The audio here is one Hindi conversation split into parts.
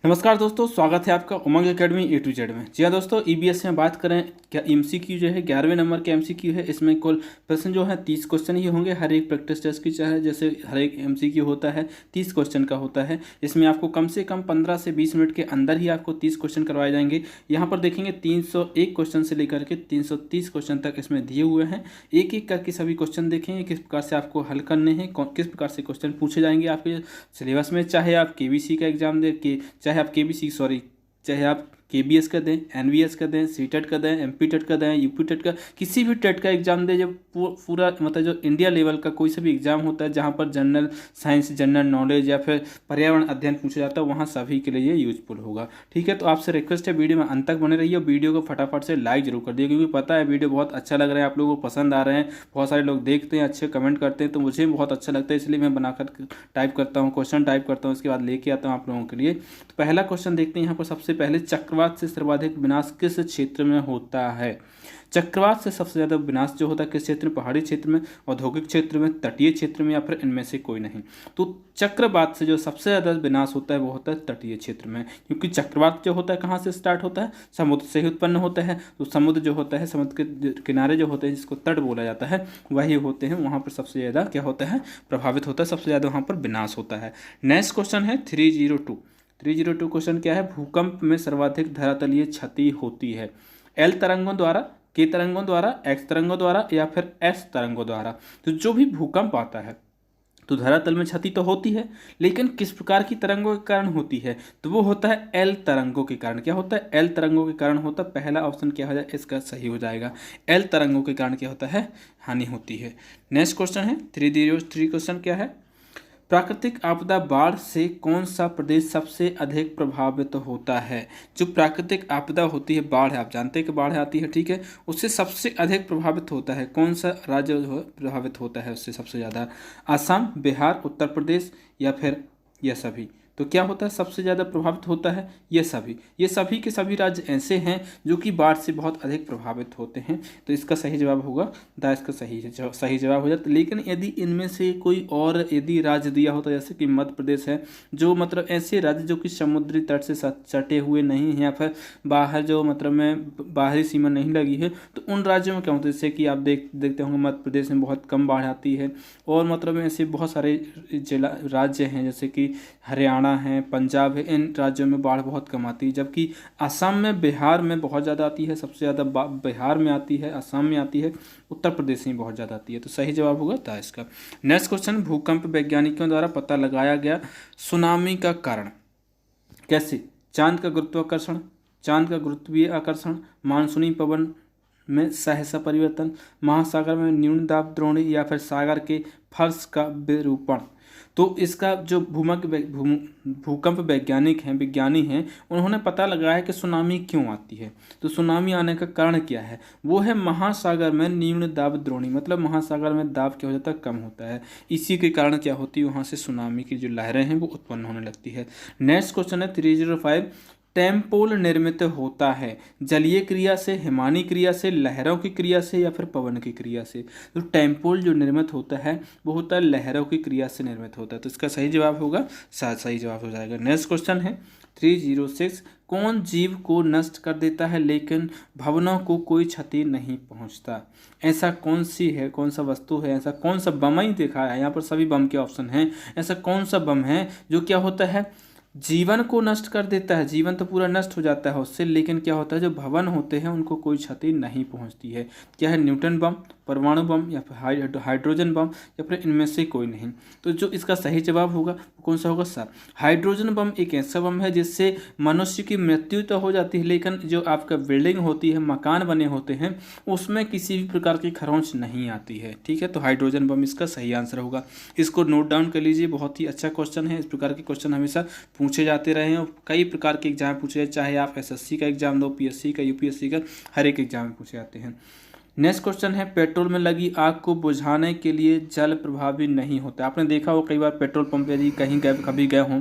नमस्कार दोस्तों, स्वागत है आपका उमंग एकेडमी ए टू जेड में। जी हाँ दोस्तों, ईबीएस में बात करें क्या एमसीक्यू जो है 11वें नंबर के एमसीक्यू है। इसमें कुल प्रश्न जो है 30 क्वेश्चन ही होंगे। हर एक प्रैक्टिस टेस्ट की चाहे जैसे हर एक एमसीक्यू होता है 30 क्वेश्चन का होता है। इसमें आपको कम से कम 15 से 20 मिनट के अंदर ही आपको 30 क्वेश्चन करवाए जाएंगे। यहाँ पर देखेंगे 301 क्वेश्चन से लेकर के 330 क्वेश्चन तक इसमें दिए हुए हैं। एक एक करके सभी क्वेश्चन देखेंगे किस प्रकार से आपको हल करने हैं, किस प्रकार से क्वेश्चन पूछे जाएंगे आपके सिलेबस में। चाहे आप केबीसी का एग्जाम दे के चाहे आप केबीएस का दें, एनवीएस का दें, सीटेट का दें, एमपी टेट का दें, यूपी टेट का, किसी भी टेट का एग्जाम दें। जब पूरा मतलब जो इंडिया लेवल का कोई सा भी एग्जाम होता है जहाँ पर जनरल साइंस, जनरल नॉलेज या फिर पर्यावरण अध्ययन पूछा जाता है, वहाँ सभी के लिए ये यूजफुल होगा। ठीक है, तो आपसे रिक्वेस्ट है वीडियो में अंत तक बने रहिए और वीडियो को फटाफट से लाइक जरूर कर दिए, क्योंकि पता है वीडियो बहुत अच्छा लग रहा है, आप लोगों को पसंद आ रहे हैं, बहुत सारे लोग देखते हैं, अच्छे कमेंट करते हैं, तो मुझे बहुत अच्छा लगता है, इसलिए मैं बनाकर टाइप करता हूँ, क्वेश्चन टाइप करता हूँ, उसके बाद लेके आता हूँ आप लोगों के लिए। तो पहला क्वेश्चन देखते हैं यहाँ पर। सबसे पहले, चक्रवात से सर्वाधिक विनाश किस क्षेत्र में होता है? चक्रवात से सबसे ज्यादा विनाश जो होता है किस क्षेत्र में? पहाड़ी क्षेत्र में, औद्योगिक क्षेत्र में, तटीय क्षेत्र में, या फिर इनमें से कोई नहीं। तो चक्रवात से जो सबसे ज्यादा विनाश होता है वो होता है तटीय क्षेत्र में, क्योंकि चक्रवात जो होता है कहाँ से स्टार्ट होता है? समुद्र से ही उत्पन्न होता है। तो समुद्र जो होता है, समुद्र के किनारे जो होते हैं जिसको तट बोला जाता है, वही होते हैं, वहाँ पर सबसे ज़्यादा क्या होता है? प्रभावित होता है, सबसे ज़्यादा वहाँ पर विनाश होता है। नेक्स्ट क्वेश्चन है 302 क्वेश्चन क्या है? भूकंप में सर्वाधिक धरातलीय क्षति होती है एल तरंगों द्वारा, के तरंगों द्वारा, एक्स तरंगों द्वारा, या फिर एस तरंगों द्वारा। तो जो भी भूकंप आता है तो धरातल में क्षति तो होती है, लेकिन किस प्रकार की तरंगों के कारण होती है? तो वो होता है एल तरंगों के कारण। क्या होता है? एल तरंगों के कारण होता है। पहला ऑप्शन क्या हो जाए इसका सही हो जाएगा। एल तरंगों के कारण क्या होता है? हानि होती है। नेक्स्ट क्वेश्चन है 303 क्वेश्चन क्या है? प्राकृतिक आपदा बाढ़ से कौन सा प्रदेश सबसे अधिक प्रभावित होता है? जो प्राकृतिक आपदा होती है, बाढ़ है, आप जानते हैं कि बाढ़ आती है, ठीक है, उससे सबसे अधिक प्रभावित होता है कौन सा राज्य जो है प्रभावित होता है उससे सबसे ज़्यादा? असम, बिहार, उत्तर प्रदेश, या फिर यह सभी? तो क्या होता है सबसे ज़्यादा प्रभावित होता है? ये सभी के सभी राज्य ऐसे हैं जो कि बाढ़ से बहुत अधिक प्रभावित होते हैं। तो इसका सही जवाब होगा इसका सही जवाब हो जाता। लेकिन यदि इनमें से कोई और यदि राज्य दिया होता, जैसे कि मध्य प्रदेश है, जो मतलब ऐसे राज्य जो कि समुद्री तट से सटे हुए नहीं हैं या फिर बाहर जो मतलब में बाहरी सीमा नहीं लगी है, तो उन राज्यों में क्या होता है? जैसे कि आप देखते होंगे मध्य प्रदेश में बहुत कम बाढ़ आती है, और मतलब ऐसे बहुत सारे जिला राज्य हैं जैसे कि हरियाणा है, पंजाब है, इन राज्यों में बाढ़ बहुत कम आती है। जबकि असम में, बिहार में बहुत ज़्यादा आती है, सबसे ज़्यादा बिहार में आती है, असम में आती है, उत्तर प्रदेश में बहुत ज़्यादा आती है। तो सही जवाब होगा था इसका। नेक्स्ट क्वेश्चन, भूकंप वैज्ञानिकों द्वारा पता लगाया गया सुनामी का कारण कैसे? चांद का गुरुत्वाकर्षण, चांद का गुरुत्वीय आकर्षण, मानसूनी पवन में सहसा परिवर्तन, महासागर में न्यून दाब द्रोणी, या फिर सागर के फर्श का विरूपण। तो इसका जो भूकंप विज्ञानी हैं, उन्होंने पता लगाया कि सुनामी क्यों आती है। तो सुनामी आने का कारण क्या है? वो है महासागर में न्यून दाब द्रोणी, मतलब महासागर में दाब क्या हो जाता है? कम होता है। इसी के कारण क्या होती है? वहाँ से सुनामी की जो लहरें हैं वो उत्पन्न होने लगती है। नेक्स्ट क्वेश्चन है 305, टेम्पोल निर्मित होता है जलीय क्रिया से, हिमानी क्रिया से, लहरों की क्रिया से, या फिर पवन की क्रिया से? तो टेम्पोल जो निर्मित होता है वो होता है लहरों की क्रिया से निर्मित होता है। तो इसका सही जवाब होगा, सही जवाब हो जाएगा। नेक्स्ट क्वेश्चन है 306, कौन जीव को नष्ट कर देता है लेकिन भवनों को कोई क्षति नहीं पहुंचता? ऐसा कौन सा वस्तु है, ऐसा कौन सा बम ही देखा है? यहाँ पर सभी बम के ऑप्शन हैं। ऐसा कौन सा बम है जो क्या होता है? जीवन को नष्ट कर देता है। जीवन तो पूरा नष्ट हो जाता है उससे, लेकिन क्या होता है? जो भवन होते हैं उनको कोई क्षति नहीं पहुंचती है। क्या है? न्यूटन बम, परमाणु बम, या फिर हाइड्रोजन बम, या फिर इनमें से कोई नहीं। तो जो इसका सही जवाब होगा वो कौन सा होगा सर? हाइड्रोजन बम एक ऐसा बम है जिससे मनुष्य की मृत्यु तो हो जाती है, लेकिन जो आपका बिल्डिंग होती है, मकान बने होते हैं, उसमें किसी भी प्रकार की खरोंच नहीं आती है। ठीक है, तो हाइड्रोजन बम इसका सही आंसर होगा। इसको नोट डाउन कर लीजिए, बहुत ही अच्छा क्वेश्चन है। इस प्रकार के क्वेश्चन हमेशा पूछे जाते रहे हैं और कई प्रकार के एग्जाम पूछे जाए, चाहे आप एसएससी का एग्जाम दो, पीएससी का, यूपीएससी का, हर एक एग्जाम में पूछे जाते हैं। नेक्स्ट क्वेश्चन है, पेट्रोल में लगी आग को बुझाने के लिए जल प्रभावी नहीं होता। आपने देखा हो कई बार पेट्रोल पंप यदि कहीं कभी गए हों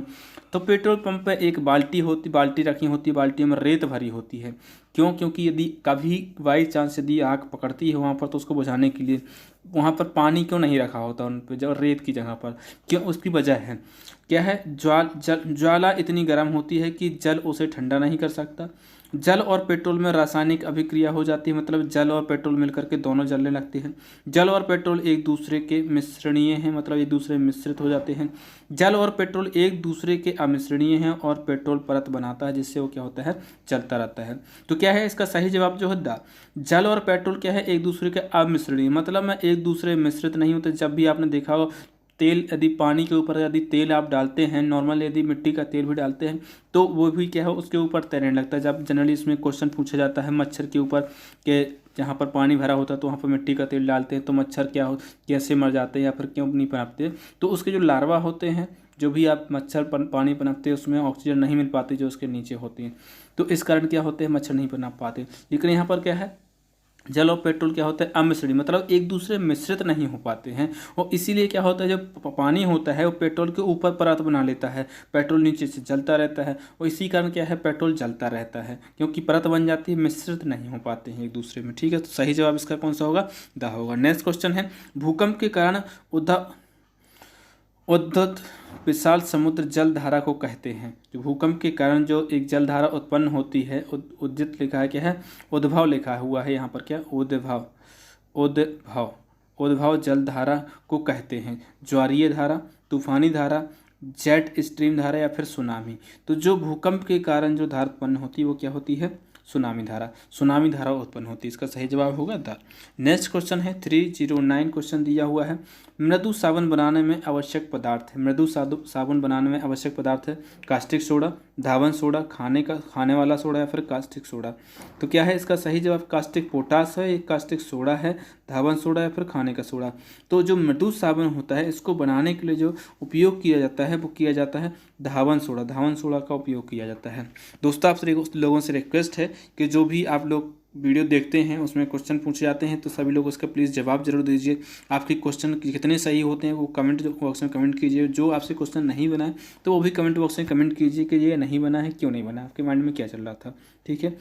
तो पेट्रोल पंप पे एक बाल्टी रखी होती है, बाल्टी में रेत भरी होती है। क्यों? क्योंकि यदि कभी बाई चांस यदि आग पकड़ती है वहाँ पर तो उसको बुझाने के लिए वहाँ पर पानी क्यों नहीं रखा होता उन पर, जब रेत की जगह पर? क्यों? उसकी वजह है क्या है? ज्वाला इतनी गर्म होती है कि जल उसे ठंडा नहीं कर सकता। जल और पेट्रोल में रासायनिक अभिक्रिया हो जाती है, मतलब जल और पेट्रोल मिलकर के दोनों जलने लगते हैं। जल और पेट्रोल एक दूसरे के मिश्रणीय हैं, मतलब एक दूसरे में मिश्रित हो जाते हैं। जल और पेट्रोल एक दूसरे के अमिश्रणीय हैं और पेट्रोल परत बनाता है, जिससे वो क्या होता है? चलता रहता है। तो क्या है इसका सही जवाब जो है द। जल और पेट्रोल क्या है? एक दूसरे के अमिश्रणीय, मतलब में एक दूसरे में मिश्रित नहीं होते। जब भी आपने देखा हो तेल, यदि पानी के ऊपर यदि तेल आप डालते हैं, नॉर्मल यदि मिट्टी का तेल भी डालते हैं तो वो भी क्या है? उसके ऊपर तैरने लगता है। जब जनरली इसमें क्वेश्चन पूछा जाता है मच्छर के ऊपर के जहाँ पर पानी भरा होता है तो वहाँ पर मिट्टी का तेल डालते हैं तो मच्छर कैसे मर जाते हैं या फिर क्यों नहीं पनपते? तो उसके जो लार्वा होते हैं, जो भी आप मच्छर पानी पनपते हैं उसमें ऑक्सीजन नहीं मिल पाती जो उसके नीचे होती हैं, तो इस कारण क्या होते हैं? मच्छर नहीं पनप पाते। लेकिन यहाँ पर क्या है? जल और पेट्रोल क्या होता है? अमिश्रित, मतलब एक दूसरे मिश्रित नहीं हो पाते हैं। और इसीलिए क्या होता है? जब पानी होता है वो पेट्रोल के ऊपर परत बना लेता है, पेट्रोल नीचे से जलता रहता है और इसी कारण क्या है? पेट्रोल जलता रहता है, क्योंकि परत बन जाती है, मिश्रित नहीं हो पाते हैं एक दूसरे में। ठीक है, तो सही जवाब इसका कौन सा होगा? द होगा। नेक्स्ट क्वेश्चन है, भूकंप के कारण उद्धत विशाल समुद्र जल धारा को कहते हैं। जो भूकंप के कारण जो एक जल धारा उत्पन्न होती है, उद्दित लिखा है, क्या है? उद्भव लिखा हुआ है यहाँ पर, क्या? उद्भव। उद्भव उद्भव जल धारा को कहते हैं। ज्वारीय धारा, तूफानी धारा, जेट स्ट्रीम धारा या फिर सुनामी। तो जो भूकंप के कारण जो धारा उत्पन्न होती है वो क्या होती है? सुनामी धारा। सुनामी धारा उत्पन्न होती है, इसका सही जवाब होगा द। नेक्स्ट क्वेश्चन है 309 क्वेश्चन दिया हुआ है। मृदु साबुन बनाने में आवश्यक पदार्थ है। मृदु साबुन बनाने में आवश्यक पदार्थ है कास्टिक सोडा, धावन सोडा, खाने वाला सोडा या फिर कास्टिक सोडा। तो क्या है इसका सही जवाब? कास्टिक पोटास है, एक कास्टिक सोडा है, धावन सोडा या फिर खाने का सोडा। तो जो मृदु साबुन होता है इसको बनाने के लिए जो उपयोग किया जाता है वो किया जाता है धावन सोडा। धावन सोडा का उपयोग किया जाता है। दोस्तों आपसे लोगों से रिक्वेस्ट है कि जो भी आप लोग वीडियो देखते हैं उसमें क्वेश्चन पूछे जाते हैं तो सभी लोग उसका प्लीज़ जवाब जरूर दीजिए। आपके क्वेश्चन कितने सही होते हैं वो कमेंट बॉक्स में कमेंट कीजिए। जो आपसे क्वेश्चन नहीं बना है तो वो भी कमेंट बॉक्स में कमेंट कीजिए कि ये नहीं बना है, क्यों नहीं बना, आपके माइंड में क्या चल रहा था। ठीक है,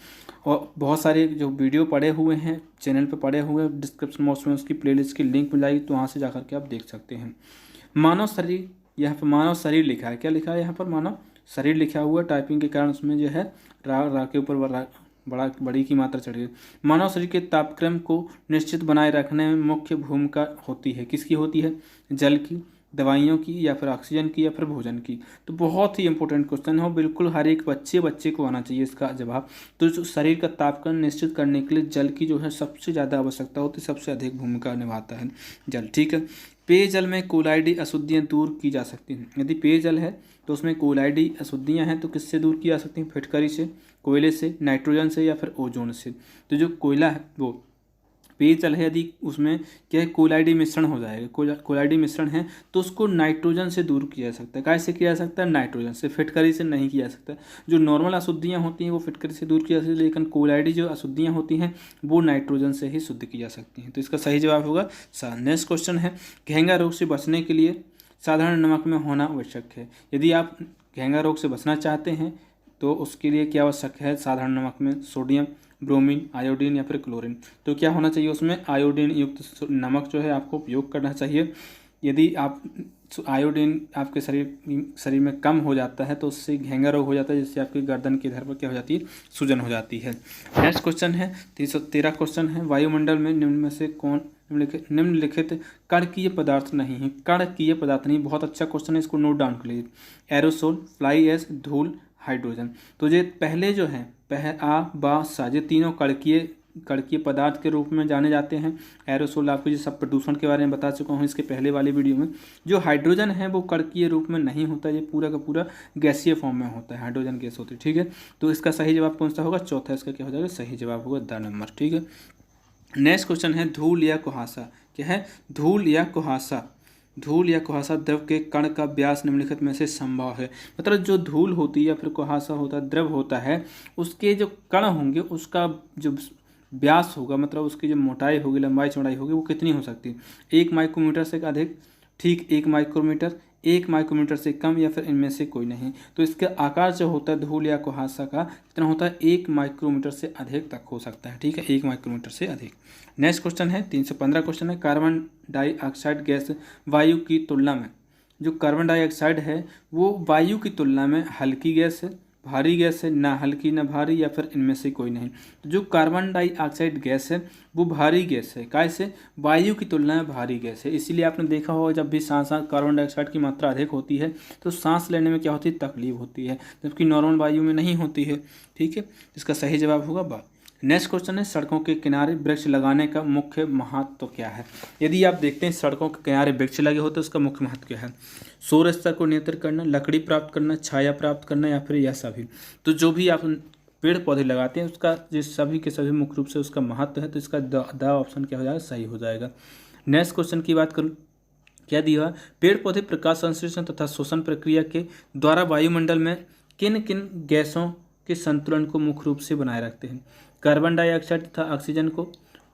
और बहुत सारे जो वीडियो पड़े हुए हैं चैनल पर पड़े हुए हैं, डिस्क्रिप्शन बॉक्स में उसकी प्लेलिस्ट की लिंक मिलाई तो वहाँ से जा करके आप देख सकते हैं। मानव शरीर, यहाँ पर मानव शरीर लिखा है, क्या लिखा है यहाँ पर? मानव शरीर लिखा हुआ। टाइपिंग के कारण उसमें जो है रा के ऊपर बड़ी की मात्रा चढ़ी है। मानव शरीर के तापक्रम को निश्चित बनाए रखने में मुख्य भूमिका होती है, किसकी होती है? जल की, दवाइयों की या फिर ऑक्सीजन की या फिर भोजन की। तो बहुत ही इंपॉर्टेंट क्वेश्चन है, बिल्कुल हर एक बच्चे को आना चाहिए इसका जवाब। तो जो शरीर का तापक्रम निश्चित करने के लिए जल की जो है सबसे ज़्यादा आवश्यकता होती है, सबसे अधिक भूमिका निभाता है जल। ठीक है, पेयजल में कोलाइडी अशुद्धियाँ दूर की जा सकती हैं। यदि पेयजल है तो उसमें कोलाइडी अशुद्धियाँ हैं तो किससे दूर की जा सकती हैं? फिटकरी से, कोयले से, नाइट्रोजन से या फिर ओजोन से। तो जो कोयला है वो पेयजल है, यदि उसमें क्या है? कोलाइडी मिश्रण हो जाएगा, कोलाइडी मिश्रण है तो उसको नाइट्रोजन से दूर किया जा सकता है। कैसे किया जा सकता है? नाइट्रोजन से, फिटकरी से नहीं किया जा सकता। जो नॉर्मल अशुद्धियाँ होती हैं वो फिटकरी से दूर की जा सकती है, लेकिन कोलाइडी जो अशुद्धियाँ होती हैं वो नाइट्रोजन से ही शुद्ध की जा सकती हैं। तो इसका सही जवाब होगा सा। नेक्स्ट क्वेश्चन है, घेंघा रोग से बचने के लिए साधारण नमक में होना आवश्यक है। यदि आप घेंघा रोग से बचना चाहते हैं तो उसके लिए क्या आवश्यक है? साधारण नमक में सोडियम, ब्रोमीन, आयोडीन या फिर क्लोरीन। तो क्या होना चाहिए उसमें? आयोडीन युक्त नमक जो है आपको उपयोग करना चाहिए। यदि आप आयोडीन आपके शरीर में कम हो जाता है तो उससे घेंघा रोग हो जाता है, जिससे आपकी गर्दन के इधर पर क्या हो जाती है? सूजन हो जाती है। नेक्स्ट क्वेश्चन है 313 क्वेश्चन है, वायुमंडल में निम्न में से कौन निम्नलिखित कणकीय पदार्थ नहीं है? कणकीय पदार्थ नहीं, बहुत अच्छा क्वेश्चन है, इसको नोट डाउन कर लीजिए। एरोसोल, फ्लाई ऐश, धूल, हाइड्रोजन। तो ये पहले जो है सा ये तीनों कणकीय पदार्थ के रूप में जाने जाते हैं। एरोसोल आपको ये सब प्रदूषण के बारे में बता चुका हूँ इसके पहले वाली वीडियो में। जो हाइड्रोजन है वो कणकीय रूप में नहीं होता, ये पूरा का पूरा गैसीय फॉर्म में होता है, हाइड्रोजन गैस होती है। ठीक है, तो इसका सही जवाब कौन सा होगा? चौथा इसका क्या हो जाएगा? सही जवाब होगा द नंबर। ठीक है, नेक्स्ट क्वेश्चन है, धूल या कुहासा। क्या है? धूल या कुहासा। धूल या कुहासा द्रव के कण का व्यास निम्नलिखित में से संभव है। मतलब जो धूल होती है या फिर कुहासा होता है, द्रव होता है, उसके जो कण होंगे उसका जो व्यास होगा, मतलब उसकी जो मोटाई होगी, लंबाई चौड़ाई होगी, वो कितनी हो सकती है? 1 माइक्रोमीटर से अधिक। ठीक, 1 माइक्रोमीटर, 1 माइक्रोमीटर से कम या फिर इनमें से कोई नहीं। तो इसका आकार जो होता है धूल या कुहासा का कितना होता है, 1 माइक्रोमीटर से अधिक तक हो सकता है। ठीक है, 1 माइक्रोमीटर से अधिक। नेक्स्ट क्वेश्चन है 315 क्वेश्चन है, कार्बन डाइऑक्साइड गैस वायु की तुलना में, जो कार्बन डाइऑक्साइड है वो वायु की तुलना में हल्की गैस है, भारी गैस है, ना हल्की ना भारी या फिर इनमें से कोई नहीं। तो जो कार्बन डाइऑक्साइड गैस है वो भारी गैस है, कैसे, वायु की तुलना में भारी गैस है। इसीलिए आपने देखा होगा जब भी सांस कार्बन डाइऑक्साइड की मात्रा अधिक होती है तो सांस लेने में क्या होती है, तकलीफ होती है, जबकि नॉर्मल वायु में नहीं होती है। ठीक है, इसका सही जवाब होगा बा। नेक्स्ट क्वेश्चन है, सड़कों के किनारे वृक्ष लगाने का मुख्य महत्व तो क्या है। यदि आप देखते हैं सड़कों के किनारे वृक्ष लगे होते हैं उसका मुख्य महत्व क्या है, सौर स्तर को नियंत्रित करना, लकड़ी प्राप्त करना, छाया प्राप्त करना या फिर यह सभी। तो जो भी आप पेड़ पौधे लगाते हैं उसका जिस सभी के सभी मुख्य रूप से उसका महत्व है, तो इसका द ऑप्शन क्या हो जाएगा, सही हो जाएगा। नेक्स्ट क्वेश्चन की बात करूँ, क्या दिया, पेड़ पौधे प्रकाश संश्लेषण तथा शोषण प्रक्रिया के द्वारा वायुमंडल में किन किन गैसों के संतुलन को मुख्य रूप से बनाए रखते हैं। कार्बन डाइऑक्साइड तथा ऑक्सीजन को,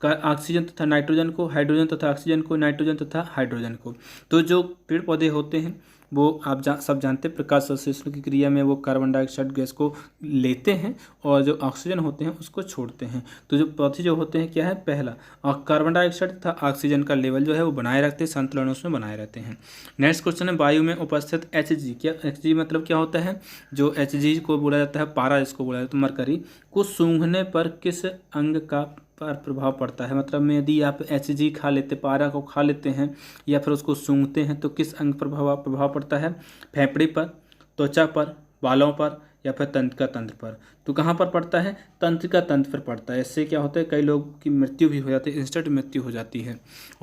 ऑक्सीजन तथा नाइट्रोजन को, हाइड्रोजन तथा ऑक्सीजन को, नाइट्रोजन तथा हाइड्रोजन को। तो जो पेड़ पौधे होते हैं वो आप सब जानते हैं प्रकाश संश्लेषण की क्रिया में वो कार्बन डाइऑक्साइड गैस को लेते हैं और जो ऑक्सीजन होते हैं उसको छोड़ते हैं। तो जो पौधे जो होते हैं क्या है, पहला और कार्बन डाइऑक्साइड तथा ऑक्सीजन का लेवल जो है वो बनाए रखते हैं, संतुलन उसमें बनाए रहते हैं। नेक्स्ट क्वेश्चन है, वायु में उपस्थित Hg, क्या Hg मतलब क्या होता है, जो Hg को बोला जाता है पारा, इसको बोला जाता है मरकरी को सूंघने पर किस अंग का पर प्रभाव पड़ता है। मतलब में यदि आप Hg खा लेते, पारा को खा लेते हैं या फिर उसको सूंघते हैं तो किस अंग पर प्रभाव पड़ता है, फेफड़े पर, त्वचा पर, बालों पर या फिर तंत्रिका तंत्र पर। तो कहाँ पर पड़ता है, तंत्रिका तंत्र पर पड़ता है। इससे क्या होता है, कई लोगों की मृत्यु भी हो जाती है, इंस्टेंट मृत्यु हो जाती है।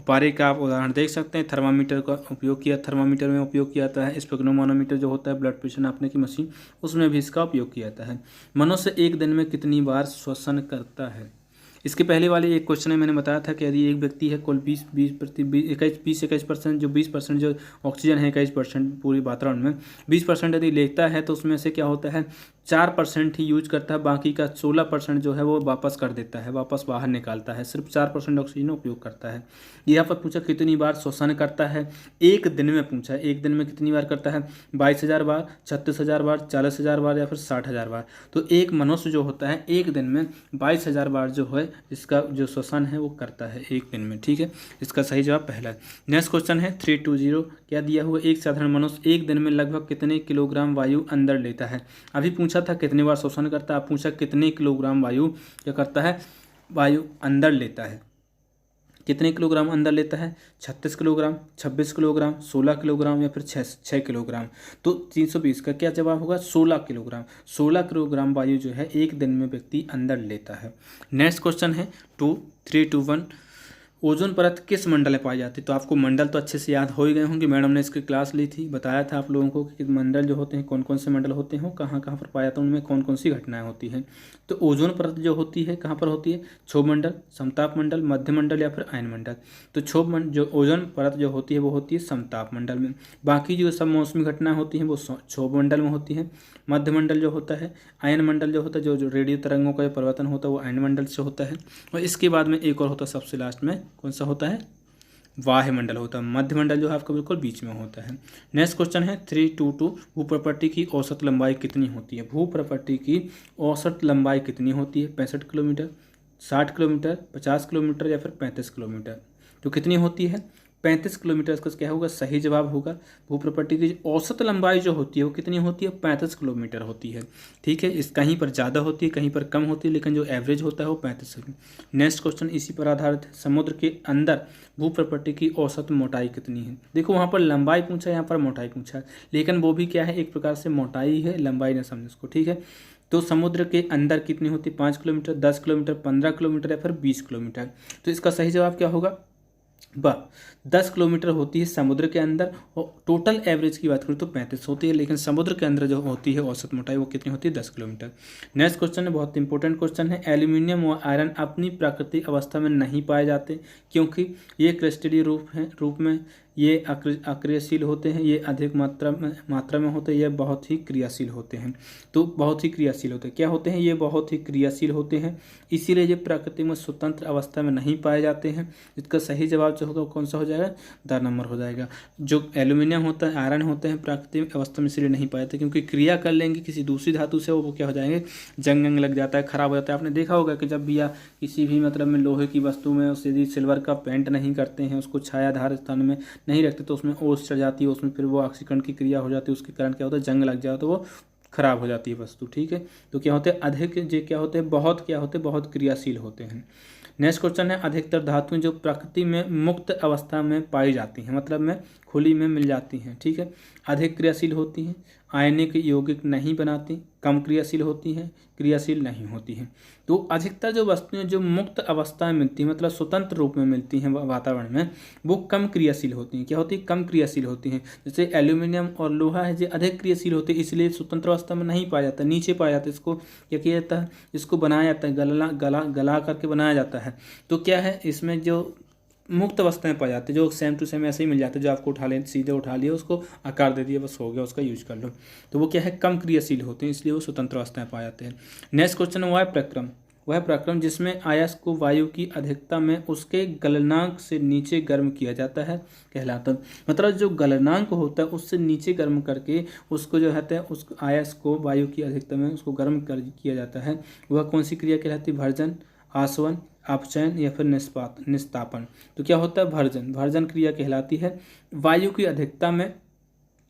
पारे का आप उदाहरण देख सकते हैं, थर्मामीटर का उपयोग किया, थर्मामीटर में उपयोग किया जाता है, स्पेग्नोमानोमीटर जो होता है ब्लड प्रेशर नापने की मशीन, उसमें भी इसका उपयोग किया जाता है। मनुष्य एक दिन में कितनी बार श्वसन करता है। इसके पहले वाले एक क्वेश्चन में मैंने बताया था कि यदि एक व्यक्ति है कुल 21% जो 20% जो ऑक्सीजन है 21% पूरी वातावरण में 20% यदि लेता है तो उसमें से क्या होता है 4% ही यूज करता है, बाकी का 16% जो है वो वापस कर देता है, वापस बाहर निकालता है, सिर्फ 4% ऑक्सीजन उपयोग करता है। यहाँ पर पूछा कितनी बार श्वसन करता है, एक दिन में पूछा है, एक दिन में कितनी बार करता है, 22,000 बार, 36,000 बार, 40,000 बार या फिर 60,000 बार। तो एक मनुष्य जो होता है एक दिन में 22,000 बार जो है इसका जो श्वसन है वो करता है एक दिन में। ठीक है, इसका सही जवाब पहला है। नेक्स्ट क्वेश्चन है 320, क्या दिया हुआ, एक साधारण मनुष्य एक दिन में लगभग कितने किलोग्राम वायु अंदर लेता है। अभी पूछा था कितने बार श्वसन करता है, आप पूछा कितने किलोग्राम वायु क्या करता है, वायु अंदर लेता है। कितने किलोग्राम अंदर लेता है, 36 किलोग्राम, 26 किलोग्राम, 16 किलोग्राम या फिर 6 किलोग्राम। तो 320 का क्या जवाब होगा, 16 किलोग्राम। 16 किलोग्राम वायु जो है एक दिन में व्यक्ति अंदर लेता है। नेक्स्ट क्वेश्चन है 2321, ओजोन परत किस मंडल में पाई जाती है। तो आपको मंडल तो अच्छे से याद हो ही गए होंगे, मैडम ने इसकी क्लास ली थी, बताया था आप लोगों को कि मंडल जो होते हैं कौन कौन से मंडल होते हैं, कहाँ कहाँ पर पाया जाता है, उनमें कौन कौन सी घटनाएं होती हैं। तो ओजोन परत जो होती है कहाँ पर होती है, क्षोभ मंडल, समताप मंडल, मध्य मंडल या फिर आयन मंडल। तो जो ओजोन परत जो होती है वो होती है समताप मंडल में। बाकी जो सब मौसमी घटनाएं होती हैं वो क्षोभ मंडल में होती हैं। मध्य मंडल जो होता है, आयन मंडल जो होता है, जो रेडियो तरंगों का जो परिवर्तन होता है वो आयन मंडल से होता है। और इसके बाद में एक और होता है सबसे लास्ट में, कौन सा होता है, वायुमंडल होता है। मध्य मंडल जो है आपका बिल्कुल बीच में होता है। नेक्स्ट क्वेश्चन है 322, भूप्रपट्टी की औसत लंबाई कितनी होती है। भूप्रपट्टी की औसत लंबाई कितनी होती है, 65 किलोमीटर, 60 किलोमीटर, 50 किलोमीटर या फिर 35 किलोमीटर। तो कितनी होती है, 35 किलोमीटर। इसका क्या होगा, सही जवाब होगा। भूप्रपट्टी की औसत लंबाई जो होती है वो कितनी होती है, 35 किलोमीटर होती है। ठीक है, इस कहीं पर ज़्यादा होती है कहीं पर कम होती है, लेकिन जो एवरेज होता है वो 35 है। नेक्स्ट क्वेश्चन इसी पर आधारित है, समुद्र के अंदर भूप्रपट्टी की औसत मोटाई कितनी है। देखो वहाँ पर लंबाई पूछा है, यहाँ पर मोटाई पूछा है, लेकिन वो भी क्या है, एक प्रकार से मोटाई है, लंबाई न समझे उसको। ठीक है, तो समुद्र के अंदर कितनी होती है, 5 किलोमीटर, 10 किलोमीटर, 15 किलोमीटर या फिर 20 किलोमीटर। तो इसका सही जवाब क्या होगा, 10 किलोमीटर होती है समुद्र के अंदर। और टोटल एवरेज की बात करूँ तो 35 होती है, लेकिन समुद्र के अंदर जो होती है औसत मोटाई वो कितनी होती है, 10 किलोमीटर। नेक्स्ट क्वेश्चन है, बहुत इंपॉर्टेंट क्वेश्चन है, एल्यूमिनियम और आयरन अपनी प्राकृतिक अवस्था में नहीं पाए जाते क्योंकि ये क्रिस्टलीय रूप में ये अक्रियाशील होते हैं, ये अधिक मात्रा में होते हैं, ये बहुत ही क्रियाशील होते हैं। तो बहुत ही क्रियाशील होते हैं, क्या होते हैं, ये बहुत ही क्रियाशील होते हैं, इसीलिए ये प्रकृति में स्वतंत्र अवस्था में नहीं पाए जाते हैं। इसका सही जवाब जो होगा वो कौन सा हो जाएगा, द नंबर हो जाएगा। जो एल्यूमिनियम होता है, आयरन होते हैं, प्राकृतिक अवस्था में इसलिए नहीं पाए जाते क्योंकि क्रिया कर लेंगे किसी दूसरी धातु से, वो क्या हो जाएंगे, जंग लग जाता है, खराब हो जाता है। आपने देखा होगा कि जब भी या किसी भी मतलब में लोहे की वस्तु में उस यदि सिल्वर का पेंट नहीं करते हैं, उसको छायाधार स्थान में नहीं रखते तो उसमें ओस चढ़ जाती है, उसमें फिर वो ऑक्सीकरण की क्रिया हो जाती है, उसके कारण क्या होता है, जंग लग जाता है, तो वो खराब हो जाती है वस्तु। ठीक है, तो क्या होते हैं, अधिक जो क्या होते हैं, बहुत क्रियाशील होते हैं। नेक्स्ट क्वेश्चन है, अधिकतर धातुएं जो प्रकृति में मुक्त अवस्था में पाई जाती हैं, मतलब में खुली में मिल जाती हैं। ठीक है, अधिक क्रियाशील होती हैं, आयनिक यौगिक नहीं बनाती, कम क्रियाशील होती हैं, क्रियाशील नहीं होती हैं। तो अधिकतर जो वस्तुएं जो मुक्त अवस्था में मिलती हैं, मतलब स्वतंत्र रूप में मिलती हैं वातावरण में, वो कम क्रियाशील होती हैं। क्या होती है, कम क्रियाशील होती हैं। जैसे एल्यूमिनियम और लोहा है जो अधिक क्रियाशील होते हैं, इसलिए स्वतंत्र अवस्था में नहीं पाया जाता, नीचे पाया जाता है। इसको क्या किया जाता है, इसको बनाया जाता है, गला करके बनाया जाता है। तो क्या है, इसमें जो मुक्त अवस्था में पाए जाते हैं, जो सेम टू सेम ऐसे ही मिल जाते हैं, जो आपको उठा लें, सीधे उठा लिया, उसको आकार दे दिया, बस हो गया, उसका यूज कर लो। तो वो क्या है, कम क्रियाशील होते हैं, इसलिए वो स्वतंत्र अवस्था में पाए जाते हैं। नेक्स्ट क्वेश्चन है, वह प्रक्रम जिसमें आयस को वायु की अधिकता में उसके गलनांक से नीचे गर्म किया जाता है कहलाता है। मतलब जो गलनांक होता है उससे नीचे गर्म करके उसको जो है उस आयस को वायु की अधिकता में उसको गर्म किया जाता है, वह कौन सी क्रिया कहलाती है, भर्जन, आसवन, अपचयन या फिर निस्तापन। तो क्या होता है, भर्जन क्रिया कहलाती है। वायु की अधिकता में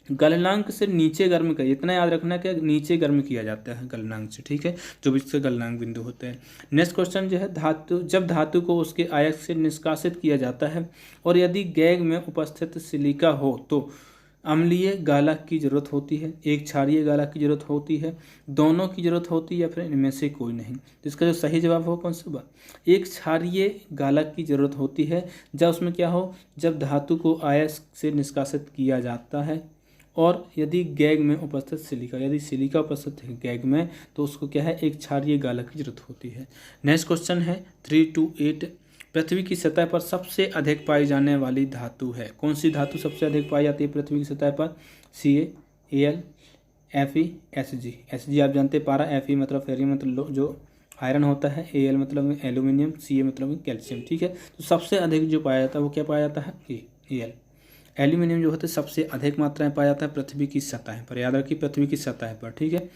गलनांक से नीचे गर्म कर, इतना याद रखना कि नीचे गर्म किया जाता है गलनांक से। ठीक है, जो भी इससे गलनांक बिंदु होते हैं। नेक्स्ट क्वेश्चन जो है, जब धातु को उसके आयत से निष्कासित किया जाता है और यदि गैग में उपस्थित सिलिका हो तो अम्लीय गालक की जरूरत होती है, एक क्षारीय गालक की जरूरत होती है, दोनों की जरूरत होती है, या फिर इनमें से कोई नहीं। तो इसका जो सही जवाब हो कौन सा होगा, एक क्षारीय गालक की जरूरत होती है। जब उसमें क्या हो, जब धातु को आयस से निष्कासित किया जाता है और यदि गैग में उपस्थित सिलिका, यदि सिलिका उपस्थित है गैग में, तो उसको क्या है, एक क्षारीय गालक की जरूरत होती है। नेक्स्ट क्वेश्चन है 328, पृथ्वी की सतह पर सबसे अधिक पाई जाने वाली धातु है, कौन सी धातु सबसे अधिक पाई जाती है पृथ्वी की सतह पर, Ca, Al, Fe, Hg आप जानते हैं, पारा, Fe मतलब फेरियम मतलब जो आयरन होता है, Al मतलब एल्यूमिनियम, Ca मतलब कैल्शियम। ठीक है, तो सबसे अधिक जो पाया जाता है वो क्या पाया जाता है, Al। एल्यूमिनियम जो होता है सबसे अधिक मात्रा में पाया जाता है पृथ्वी की सतह पर, याद रखिए पृथ्वी की सतह पर। ठीक है,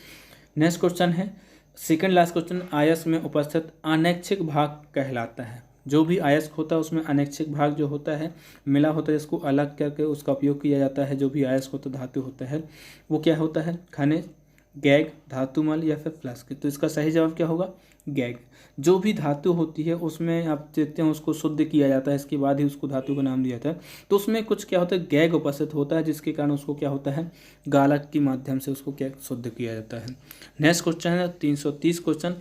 नेक्स्ट क्वेश्चन है, सेकंड लास्ट क्वेश्चन, आयस में उपस्थित अनैच्छिक भाग कहलाता है। जो भी अयस्क होता है उसमें अनैच्छिक भाग जो होता है मिला होता है, जिसको अलग करके उसका उपयोग किया जाता है। जो भी अयस्क होता है, धातु होता है, वो क्या होता है, खनिज, गैग, धातुमल या फिर फ्लास्क। तो इसका सही जवाब क्या होगा, गैग। जो भी धातु होती है उसमें आप देखते हैं उसको शुद्ध किया जाता है, इसके बाद ही उसको धातु का नाम दिया जाता है। तो उसमें कुछ क्या होता है, गैग उपस्थित होता है, जिसके कारण उसको क्या होता है, गालक के माध्यम से उसको क्या शुद्ध किया जाता है। नेक्स्ट क्वेश्चन है 330 क्वेश्चन,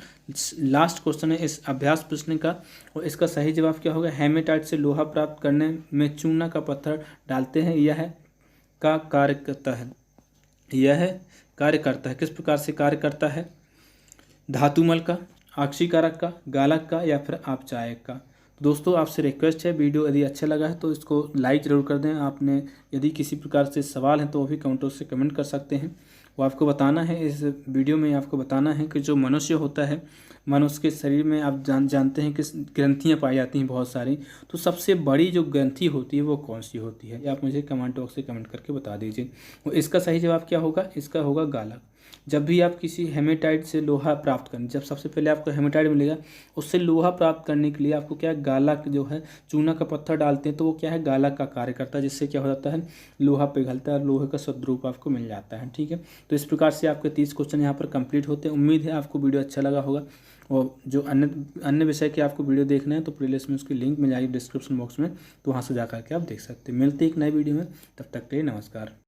लास्ट क्वेश्चन है इस अभ्यास प्रश्न का, और इसका सही जवाब क्या होगा, हेमेटाइट से लोहा प्राप्त करने में चूना का पत्थर डालते हैं, यह का कार्य करता है, किस प्रकार से कार्य करता है, धातुमल का, आक्सीकारक का, गालक का या फिर आपचायक का। दोस्तों आपसे रिक्वेस्ट है, वीडियो यदि अच्छा लगा है तो इसको लाइक जरूर कर दें। आपने यदि किसी प्रकार से सवाल हैं तो वो भी कमेंटों से कमेंट कर सकते हैं। वो आपको बताना है, इस वीडियो में आपको बताना है कि जो मनुष्य होता है, मनुष्य के शरीर में आप जानते हैं कि ग्रंथियाँ पाई जाती हैं बहुत सारी, तो सबसे बड़ी जो ग्रंथि होती है वो कौन सी होती है, ये आप मुझे कमेंट बॉक्स से कमेंट करके बता दीजिए। वो इसका सही जवाब क्या होगा, इसका होगा गालक। जब भी आप किसी हेमेटाइट से लोहा प्राप्त करें, जब सबसे पहले आपको हेमेटाइट मिलेगा, उससे लोहा प्राप्त करने के लिए आपको क्या है, गालक जो है, चूना का पत्थर डालते हैं, तो वो क्या है, गालक का कार्य करता है, जिससे क्या हो जाता है, लोहा पिघलता है, लोहे का शुद्ध रूप आपको मिल जाता है। ठीक है, तो इस प्रकार से आपके 30 क्वेश्चन यहाँ पर कंप्लीट होते हैं। उम्मीद है आपको वीडियो अच्छा लगा होगा, और जो अन्य विषय के आपको वीडियो देखना है तो प्लेलिस्ट में उसकी लिंक मिल जाएगी डिस्क्रिप्शन बॉक्स में, तो वहाँ से जा करके आप देख सकते हैं। मिलते हैं एक नए वीडियो में, तब तक के लिए नमस्कार।